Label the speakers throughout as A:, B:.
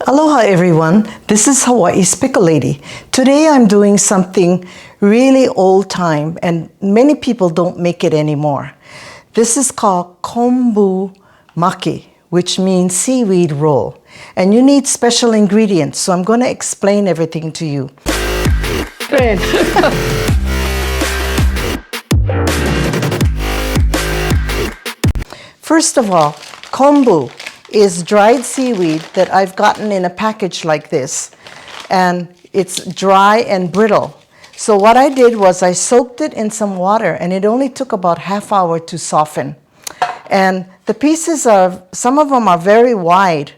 A: Aloha everyone, this is Hawaii's Pickle Lady. Today I'm doing something really old time and many people don't make it anymore. This is called Kombu Maki, which means seaweed roll. And you need special ingredients, so I'm going to explain everything to you. Great. First of all, kombu is dried seaweed that I've gotten in a package like this, and it's dry and brittle. So what I did was I soaked it in some water, and it only took about half hour to soften. And the pieces are, some of them are very wide,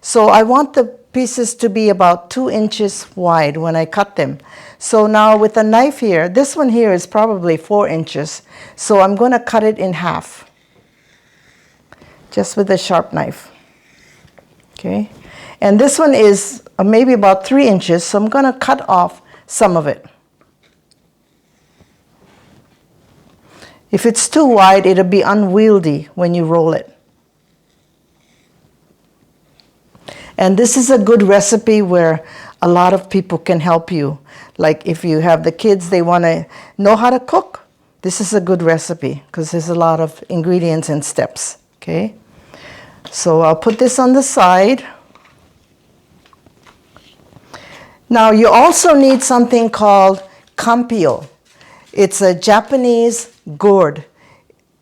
A: so I want the pieces to be about 2 inches wide when I cut them. So now with a knife here, this one here is probably 4 inches, so I'm going to cut it in half, just with a sharp knife. Okay, and this one is maybe about 3 inches, so I'm going to cut off some of it. If it's too wide, it'll be unwieldy when you roll it. And this is a good recipe where a lot of people can help you. Like if you have the kids, they want to know how to cook, this is a good recipe because there's a lot of ingredients and steps. Okay. So I'll put this on the side. Now you also need something called kampyo. It's a Japanese gourd.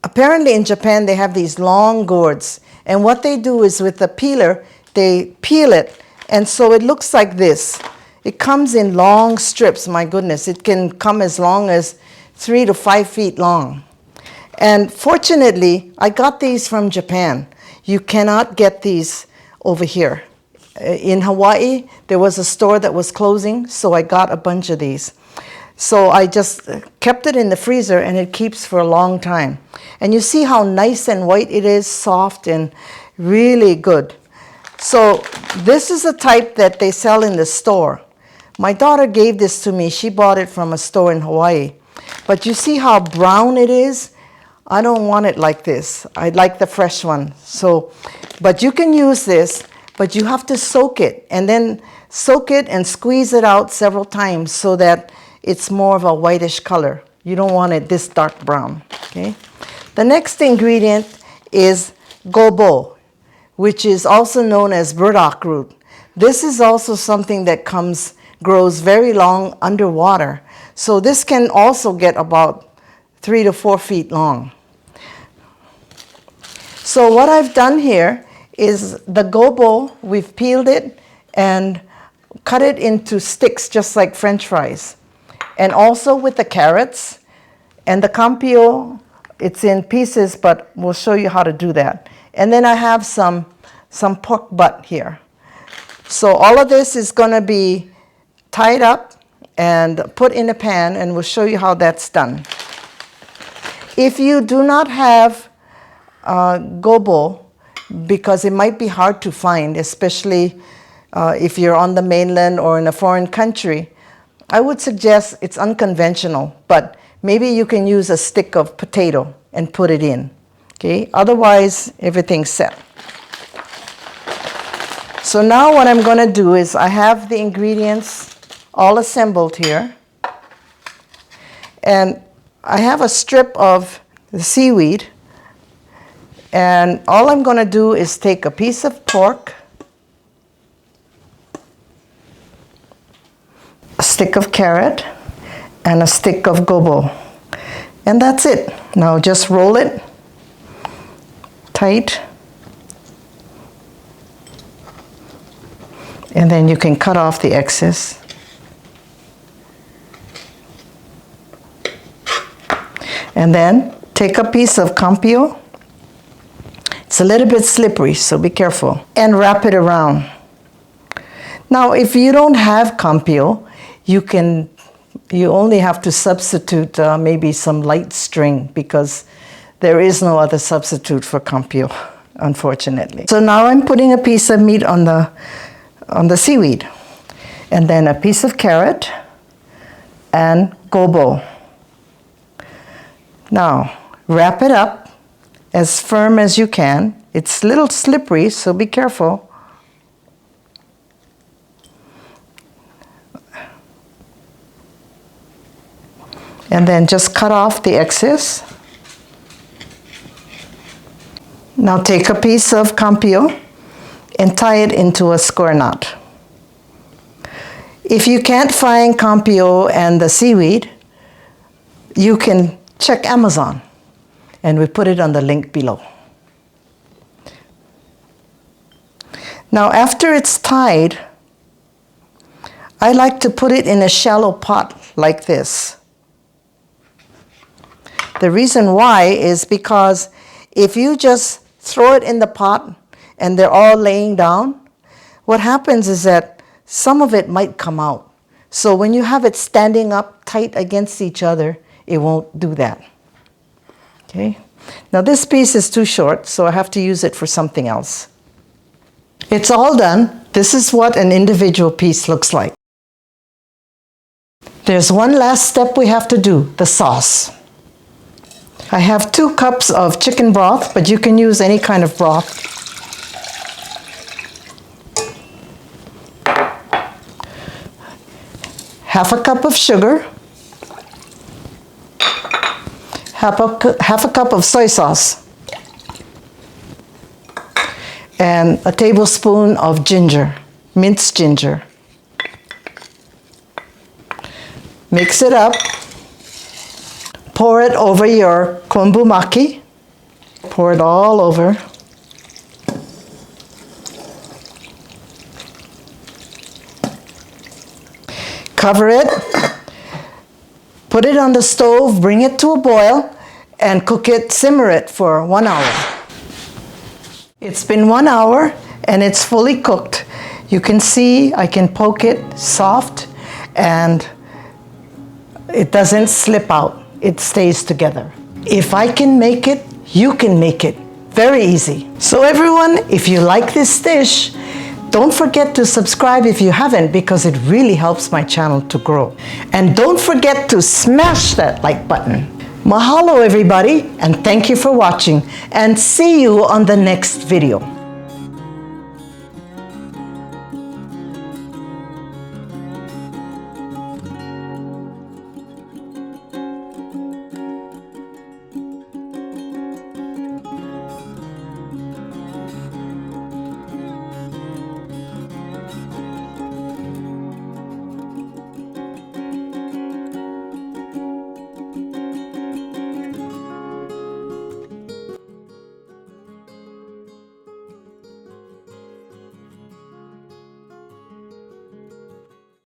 A: Apparently in Japan they have these long gourds, and what they do is with the peeler they peel it, and so it looks like this. It comes in long strips. My goodness, it can come as long as 3 to 5 feet long. And fortunately I got these from Japan. You cannot get these over here. In Hawaii, there was a store that was closing, so I got a bunch of these. So I just kept it in the freezer, and it keeps for a long time. And you see how nice and white it is, soft and really good. So this is a type that they sell in the store. My daughter gave this to me. She bought it from a store in Hawaii. But you see how brown it is? I don't want it like this. I like the fresh one. So, but you can use this, but you have to soak it, and then soak it and squeeze it out several times so that it's more of a whitish color. You don't want it this dark brown. Okay. The next ingredient is gobo, which is also known as burdock root. This is also something that grows very long underwater. So this can also get about 3 to 4 feet long. So what I've done here is the gobo, we've peeled it and cut it into sticks just like French fries. And also with the carrots and the kampyo, it's in pieces, but we'll show you how to do that. And then I have some pork butt here. So all of this is going to be tied up and put in a pan, and we'll show you how that's done. If you do not have gobo, because it might be hard to find, especially if you're on the mainland or in a foreign country, I would suggest it's unconventional, but maybe you can use a stick of potato and put it in. Okay? Otherwise, everything's set. So now what I'm going to do is I have the ingredients all assembled here, and I have a strip of the seaweed, and all I'm going to do is take a piece of pork, a stick of carrot, and a stick of gobo, and that's it. Now just roll it tight, and then you can cut off the excess. And then take a piece of kampyo. It's a little bit slippery, so be careful. And wrap it around. Now, if you don't have kampyo, you only have to substitute maybe some light string, because there is no other substitute for kampyo, unfortunately. So now I'm putting a piece of meat on the seaweed, and then a piece of carrot and gobo. Now, wrap it up as firm as you can. It's a little slippery, so be careful. And then just cut off the excess. Now take a piece of kampyo and tie it into a square knot. If you can't find kampyo and the seaweed, you can check Amazon, and we put it on the link below. Now after it's tied, I like to put it in a shallow pot like this. The reason why is because if you just throw it in the pot and they're all laying down, what happens is that some of it might come out. So when you have it standing up tight against each other, it won't do that. Okay? Now this piece is too short, so I have to use it for something else. It's all done. This is what an individual piece looks like. There's one last step we have to do, the sauce. I have 2 cups of chicken broth, but you can use any kind of broth. Half a cup of sugar. Half a cup of soy sauce. And a tablespoon of ginger, minced ginger. Mix it up. Pour it over your Kombu Maki. Pour it all over. Cover it. Put it on the stove, bring it to a boil, and cook it, simmer it for 1 hour. It's been 1 hour and it's fully cooked. You can see I can poke it soft and it doesn't slip out. It stays together. If I can make it, you can make it. Very easy. So everyone, if you like this dish, don't forget to subscribe if you haven't, because it really helps my channel to grow. And don't forget to smash that like button. Mahalo everybody, and thank you for watching, and see you on the next video.